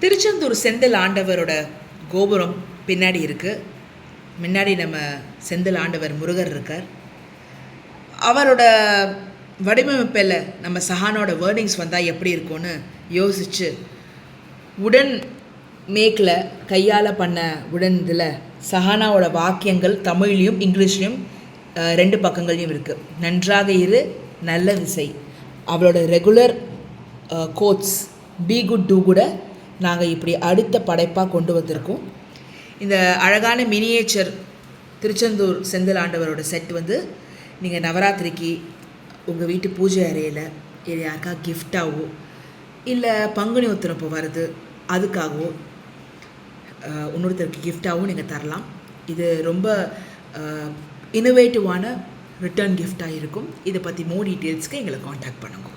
திருச்செந்தூர் செந்தில் ஆண்டவரோட கோபுரம் பின்னாடி இருக்குது. முன்னாடி நம்ம செந்தில் ஆண்டவர் முருகர் இருக்கார். அவரோட வடிவமைப்பில் நம்ம சஹானோட வேர்டிங்ஸ் வந்தால் எப்படி இருக்கும்னு யோசித்து உடன் மேக்கில் கையால் பண்ண உடன் இதில் சஹானாவோட வாக்கியங்கள் தமிழ்லேயும் இங்கிலீஷ்லேயும் 2 பக்கங்கள்லையும் இருக்குது. நன்றாக இரு, நல்ல விசை. அவளோட ரெகுலர் கோட்ஸ் பி குட் டூ கூட நாங்கள் இப்படி அடுத்த படைப்பாக கொண்டு வந்திருக்கோம். இந்த அழகான மினியேச்சர் திருச்செந்தூர் செந்தில் ஆண்டவரோட செட் நீங்கள் நவராத்திரிக்கு உங்கள் வீட்டு பூஜை அறையில் இது யாருக்கா கிஃப்டாகவோ இல்லை பங்குனி உத்திரப்பு வருது அதுக்காகவோ இன்னொருத்தருக்கு கிஃப்டாகவும் நீங்கள் தரலாம். இது ரொம்ப இன்னோவேட்டிவான ரிட்டர்ன் கிஃப்டாக இருக்கும். இதை பற்றி மோர் டீட்டெயில்ஸ்க்கு எங்களை காண்டாக்ட் பண்ணுங்க.